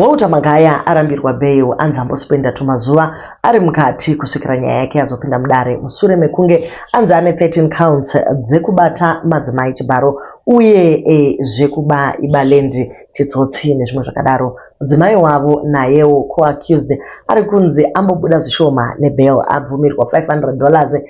Walter Magaya arambirwa bail anzi ambospenda tumazuva ari mukati kusvikira nyaya yake yazopinda mudare mushure mekunge anzi ane 13 counts dzekubata madzimai chibharo uye zvekuba ibalendi chitsotsi nezvimwe zvakadaro. Mudzimai wavo nayewo co-accused ari kunzi ambobuda zvishoma nebail abvumirwa $500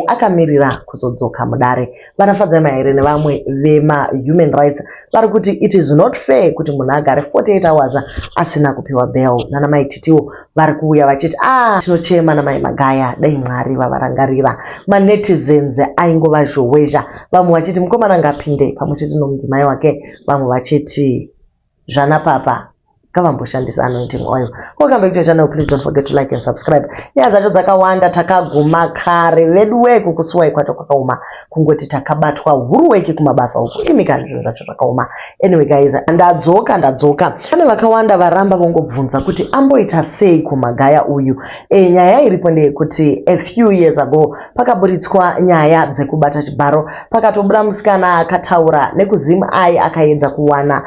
akamirira kuzodzoka mudare. Vanafadzai mahere nevamwe vema-human rights vari kuti it is not fair kuti munhu agare 48 hours asina kupiwa bail. Nana maititiwo vari kuuya vachiti tinochema namai Magaya dai Mwari vavarangarira. Manetizens aingova zhowezha, vamwe vachiti mukomana ngapinde pamwe chete nomudzimai wake, vamwe vachiti zvana papa ngavamboshandisa anointing oil. Welcome back to your channel. Please don't forget to like and subscribe. Nyaya dzacho dzakawanda, takaguma kare vedu weku kusuwai kwacho kwakaoma kungoti takabatwa huru weki kumabasa uku imikani zviro zvacho zvakaoma. Anyway guys, ndadzoka pane vakawanda varamba vongobvunza kuti amboita sei kuMagaya uyu. Nyaya iripo ndeyekuti a few years ago pakaburitswa nyaya dzekubata chibharo, pakatobuda musikana akataura nekuzimu akaedza kuwana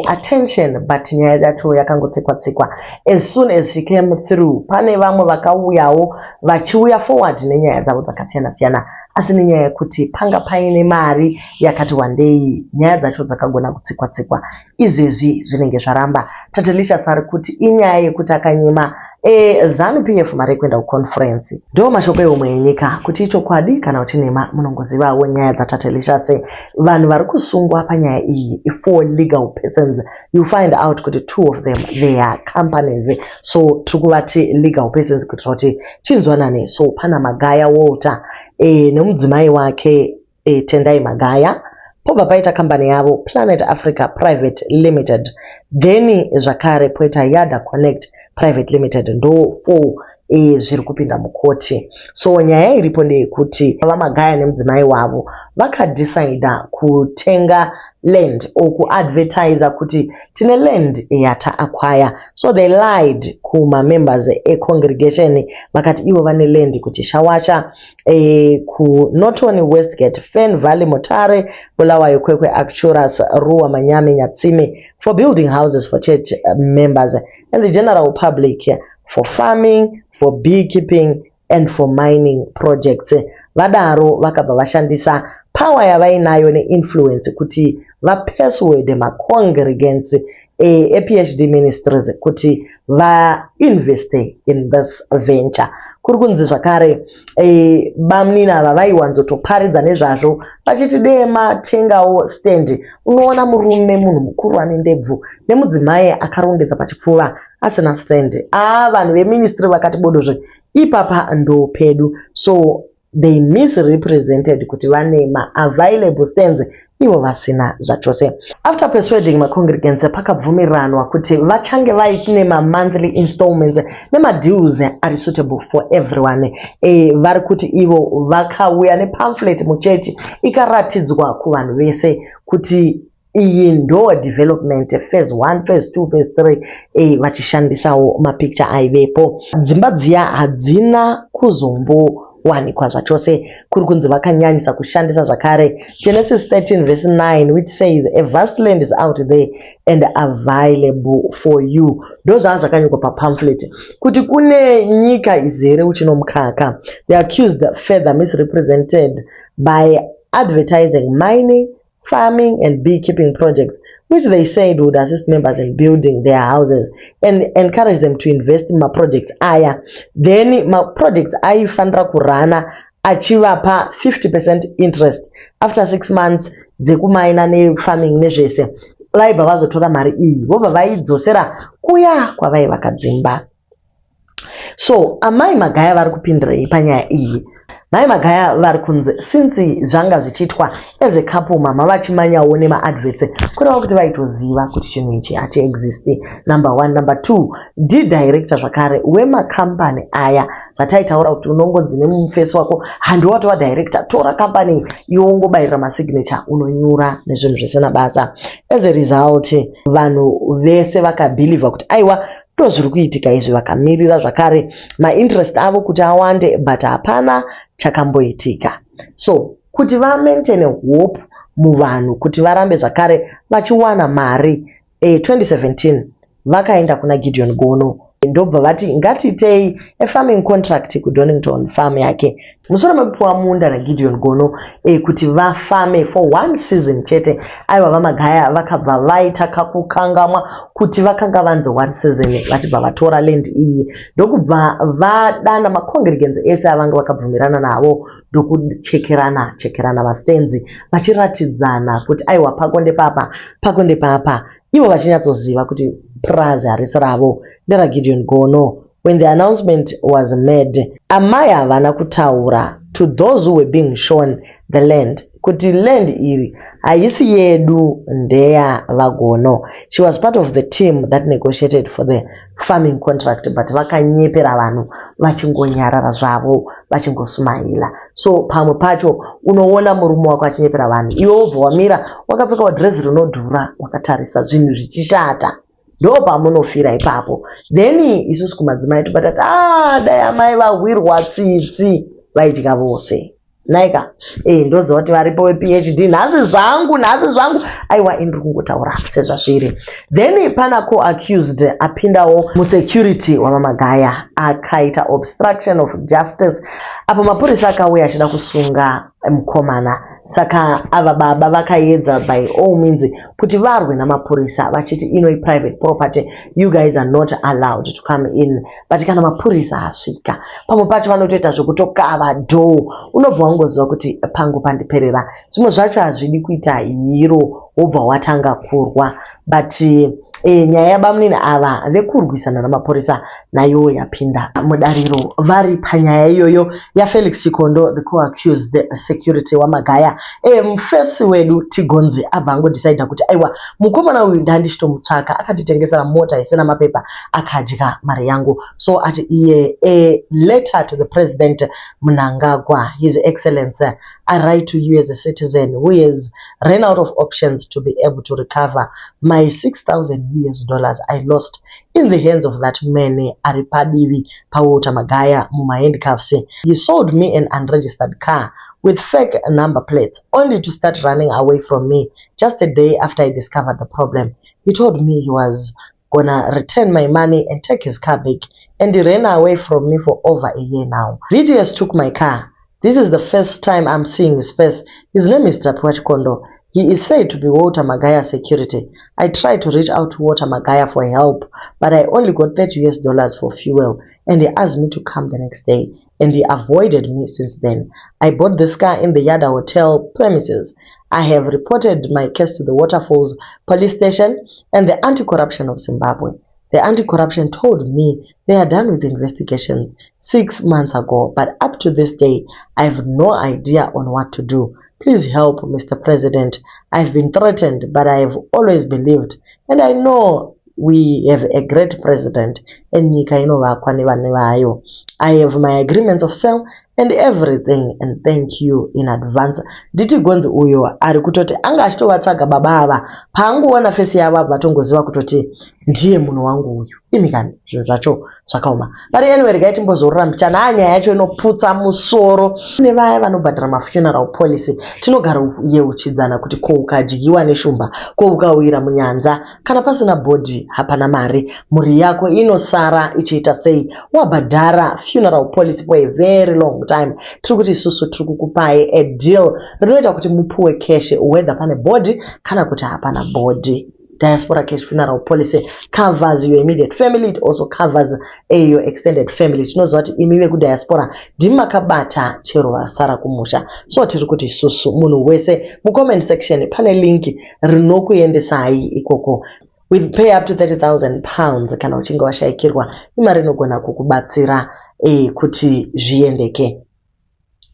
attention, but nyaya yacho yakangotsikwa. As soon as she came through, pane vamwe vakauyawo vachiuya forward nenyaya dzavo dzakasiyana-siyana, asi nenyaya yekuti panga paine mari yakati wandei, nyaya dzacho dzakagona kutsikwa. Izvezvi zvinenge zvaramba. Tatelicious ari kuti inyaya yekuti akanyima ZANU-PF mari yekuenda kuconference. Ndo mashoko eumwe enyika kuti ichokwadi kana kuti nema. Munongozivawo nyaya dzaTatelicious. Vanhu vari kusungwa panyaya iyi 4 legal persons. You find out kuti 2 of them they are companies. So tukuvati legal persons kuti kuti chinzwanane. So pana Magaya Walter nemudzimai wake Tendai Magaya. Pobva paita kambani yavo Planet Africa Private Limited, then zvakare poita Yada Connect Private Limited, ndo 4 zviri kupinda mukoti. So nyaya iripo ndeyekuti vaMagaya nemudzimai wavo vakadecida kutenga land or kuadvertise kuti tine land yata acquire. So they lied kuma members congregation vakati ivo vane land kuti Shawasha ku Norton Westgate, Fen Valley, Motare, Bulawayo, Kwekwe, Acturas, Ruwa, Manyame, Nyatsime for building houses for church members and the general public, for farming, for beekeeping and for mining projects. Vadaro vakabva vashandisa power yavainayo neinfluence kuti vapersuade macongregants PhD ministries kuti vainveste in this venture. Kuri kunzi zvakare bamnina ava vaiwanzotoparidza nezvazvo vachiti dema tengawo stand. Unoona murume munhu mukuru ane ndebvu nemudzimai akarongedza pachipfuva asina stand. Vanhu veministry vakati bodozve ipapa ndo pedu. So they misrepresented kuti vane available stands ivo vasina zvachose. After persuading macongregants pakabvumiranwa kuti vachange vaine monthly installments nemadeals are suitable for everyone. Vari kuti ivo vakauya nepamphlet muchechi ikaratidzwa kuvanhu vese kuti iyi ndo development phase 1, phase 2, phase 3 vachishandisawo mapicture aivepo. Dzimba dziya hadzina kuzombowanikwa zvachose. Kuri kunzi vakanyanyisa kushandisa zvakare Genesis 13 verse 9 which says a vast land is out there and available for you. Ndo zvava zvakanyikwa papamphlet kuti kune nyika izere uchino mukaka. The accused further misrepresented by advertising mining, farming and beekeeping projects which they said would assist members in building their houses and encourage them to invest in projects aya. Then projects aifanira kurana achivapa 50% interest after 6 months dzekumaina nefarming nezvese. Vaibva vazotora mari iyi vobva vaidzosera kuya kwavai vakadzimba. So amai Magaya vari kupindirei panyaya iyi? Mai Magaya vari kunzi since zvanga zvichiitwa as a couple mama vachimanyawo nemaadverts kureva kuti vaitoziva kuti chinhu ichi hachiexiste. Number 1. Number 2, director zvakare wemakambani aya zvataitaura kuti unongonzi nemufesi wako handiwa watova director, tora kambani iwongobayira masignature unonyura nezvinhu zvisina basa. As a result vanhu vese vakabhilivha kuti aiwa ndozviri kuitika izvi, vakamirira zvakare mainterest avo kuti awande but hapana chakamboitika. So kuti maintain hope muvanhu kuti varambe zvakare vachiwana mari 2017 vakaenda kuna Gideon Gono ndobva vati ngatiitei farming contract kuDonington farm yake. Mushure mekupiwa munda naGideon Gono kuti vafame for 1 season chete. Aiwa vaMagaya vakabva vaita kakukangamwa kuti vakanga vanzi 1 season vachibva vatora land iyi ndokubva vadana macongregants ese avanga vakabvumirana navo ndokuchekerana mastenzi vachiratidzana kuti aiwa pako ndepapa ivo vachinyatsoziva kuti prazi harisi ravo nderaGideon Gono. When the announcement was made, amai havana kutaura to those who were being shown the land kuti land iri haisi yedu ndeya vaGono. She was part of the team that negotiated for the farming contract, but vakanyepera vanhu vachingonyarara zvavo vachingosumaila. So pamwe pacho unoona murume wako achinyepera vanhu iwe wobva wamira wakapfeka dhirezi rinodhura wakatarisa zvinhu zvichishata. Ndo pamunofira ipapo. Then isusu kumadzimai tobata dai amai vahwirwa tsitsi vaidya vose. Naika ndoziva kuti varipo wePhD nhasi zvangu aiwa indiri kungotaura sezvazviri. Then pana co-accused apindawo musecurity wavaMagaya akaita obstruction of justice apo mapurisa akauya achida kusunga mukomana. Saka ava baba vakaedza by all means kuti varwe namapurisa vachiti ino private property, you guys are not allowed to come in. But kana mapurisa asvika pamwe pacho vanotoita zvekutokava dhoo, unobva wangoziva kuti pangu pandiperera. Zvimwe zvacho hazvidi kuita hiro wobva watanga kurwa. But nyaya yabamunini ava vekurwisana namapurisa nayo yapinda mudariro vari panyaya iyoyo yaFelix Chikondo, the co-accused security waMagaya. Mufesi wedu Tigonzi abva angodecida kuti aiwa mukomana uyu ndandichitomutsvaka akanditengesera mota isina mapepa akadya mari yangu. So ati iye a letter to the president Mnangagwa, His Excellency, I write to you as a citizen who has ran out of options to be able to recover my $6,000 I lost in the hands of that man Aripadivi Pawota Magaya Muma handcuffs. He sold me an unregistered car with fake number plates only to start running away from me just a day after I discovered the problem. He told me he was gonna return my money and take his car back, and he ran away from me for over a year now. VTS took my car. This is the first time I'm seeing his face. His name is Tapua Chikondo. He is said to be Walter Magaya security. I tried to reach out to Walter Magaya for help, but I only got $30 for fuel, and he asked me to come the next day, and he avoided me since then. I bought this car in the Yada Hotel premises. I have reported my case to the Waterfalls police station and the anti-corruption of Zimbabwe. The anti-corruption told me they are done with investigations 6 months ago, but up to this day, I have no idea on what to do. Please help, Mr. President. I've been threatened, but I have always believed, and I know we have a great president. I have my agreements of sale and everything, and thank you in advance. Diti Gonzi uyo ari kutoti anga achitovatsvaga baba ava paangoona fesi yava vatongoziva kutoti ndiye munhu wangu uyu. Imikani zvinhu zvacho zvakaoma. But anyway, regai timbozorora mbichana nyaya yacho inoputsa musoro. Kune vaya vanobhadhara mafuneral policy tinogara yeuchidzana kuti ko ukadyiwa neshumba, ko ukawira munyanza, kana pasina bhodhi hapana mari, mhuri yako inosara ichiita sei? Wabhadhara funeral policy for a very long time. Tiri kuti isusu tiri kukupai a deal rinoita kuti mupuwe cash whether pane bhodhi kana kuti hapana bhodhi. Diaspora cash funeral policy covers your immediate family. It also covers your extended family. Tinoziva kuti imi vekudiaspora ndimakabata chero vasara kumusha. So tiri kuti isusu munhu wese mucomment section pane link rinokuendesai ikoko. With pay up to £30,000 kana uchinge washaikirwa imari inogona kukubatsira kuti zviendeke.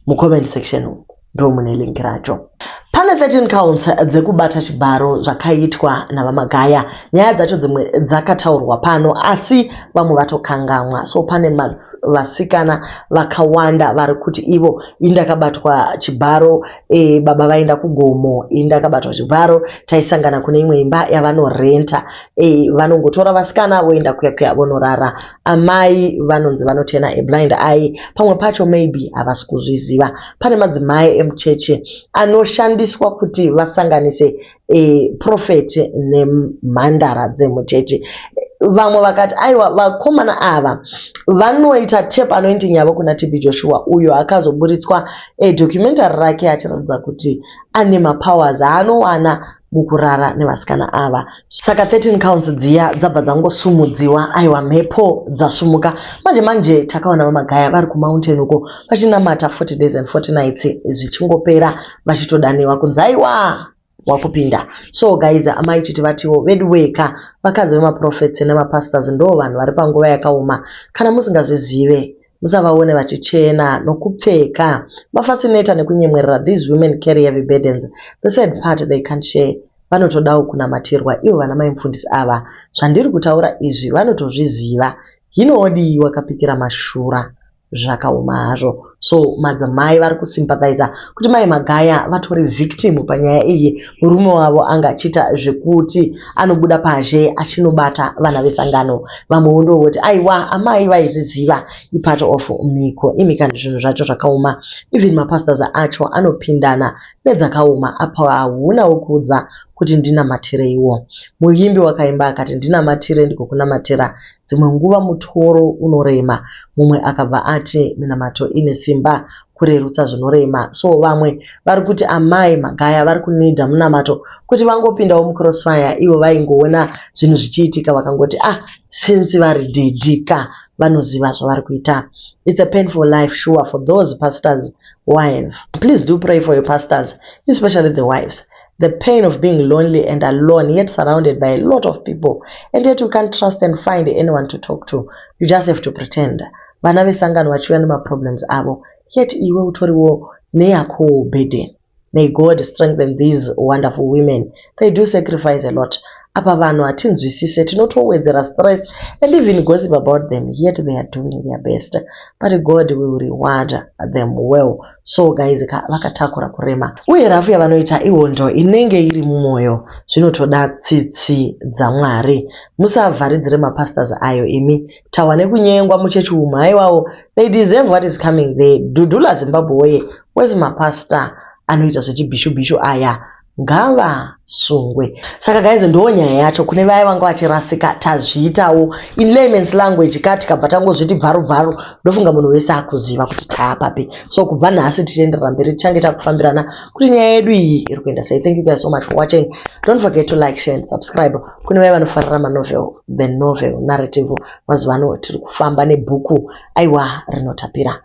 Mucomment section ndo mune link racho. Pane 13 counts dzekubata chibharo zvakaitwa navaMagaya. Nyaya dzacho dzimwe dzakataurwa pano asi vamwe vatokangamwa. So pane vasikana vakawanda vari kuti ivo indakabatwa chibharo, baba vaenda kugomo, indakabatwa chibharo, taisangana kune imwe imba yavanorenta, vanongotora vasikana voenda kuya vonorara. Amai vanonzi vanotena a blind eye, pamwe pacho maybe havasi kuzviziva. Pane madzimai emucheche anoshandisa vaiswa kuti vasanganise profeti nemhandara dzemuchechi. Vamwe vakati aiwa vakomana ava vanoita tape anointing yavo kuna TB Joshua uyo akazoburitswa documentary rake achiratidza kuti ane mapowers anowana mukurara nevasikana ava. Saka 13 counts dziya dzabva dzangosumudziwa. Aiwa mhepo dzasumuka. Manje takaona vamagaya vari kumountain uko vachinamata 40 days and 40 nights zvichingopera vachitodaniwa kunzi aiwa wakupinda. So guys, amaititi vatiwo vedu weka vakadzi vemaprofets nemapastors ndo vanhu vari panguva yakaoma. Kana musingazvizive musavaone vachichena nokupfeka mafascinator nekunyemwerera. These women carry heavy burdens. The sad part they can't share. Vanotodawo kunamatirwa ivo vana maimufundisi ava. Zvandiri kutaura izvi vanotozviziva. Hino odi wakapikira mashura zvakaoma hazvo. So madzimai vari kusympathize kuti mai Magaya vatori victim panyaya iyi. Murume wavo anga achita zvekuti anobuda pazhe achinobata vana vesangano. Vamwe ndovoti aiwa amai vaizviziva part of miko. Imika zvinhu zvacho zvakaoma. Even mapastors acho anopindana nedzakaoma apa hauna ukudza kuti ndinamatireiwo. Muimbi wakaimba akati ndinamatire ndikokunamatira. Dzimwe nguva mutoro unorema. Mumwe akabva ati minamato ine simba kurerutsa zvinorema. So vamwe vari kuti amai Magaya vari kunidha munamato kuti vangopindawo mucrossfire ivo vaingoona zvinhu zvichiitika vakangoti since vari didika vanoziva zvavari kuita. It's a painful life sure for those pastors' wives. Please do pray for your pastors, especially the wives. The pain of being lonely and alone, yet surrounded by a lot of people, and yet you can't trust and find anyone to talk to. You just have to pretend. Vana vesangano vachiuya nemaproblems avo, yet iwe utoriwo neyako burden. May God strengthen these wonderful women. They do sacrifice a lot. Apa vanhu hatinzwisise tinotowedzera stress and even gossip about them, yet they are doing their best. But God will reward them well. So guys, vakatakura kurema. Uye rafu yavanoita ihondo inenge iri mumwoyo. Zvinotoda tsitsi dzaMwari. Musavharidzire mapastors ayo imi. Tawa nekunyengwa muchechi umu aiwawo. They deserve what is coming there. Dudula Zimbabwe. Where's my pastor? Anoita zvechibhishu aya. Ngava sungwe. Saka guys ndo nyaya yacho kune vaya vanga vachirasika tazviitawo in layman's language kati kabva tangozviti bvaru ndofunga munhu wese akuziva kuti taapapi. So kubva nhasi tichienderera mberi tichange takufambirana kuti nyaya yedu iyi iri kuenda sei. Thank you guys so much for watching. Don't forget to like, share and subscribe. Kune vaya vanofarira manovel, the novel narrative mazivano tiri kufamba nebhuku aiwa rinotapira.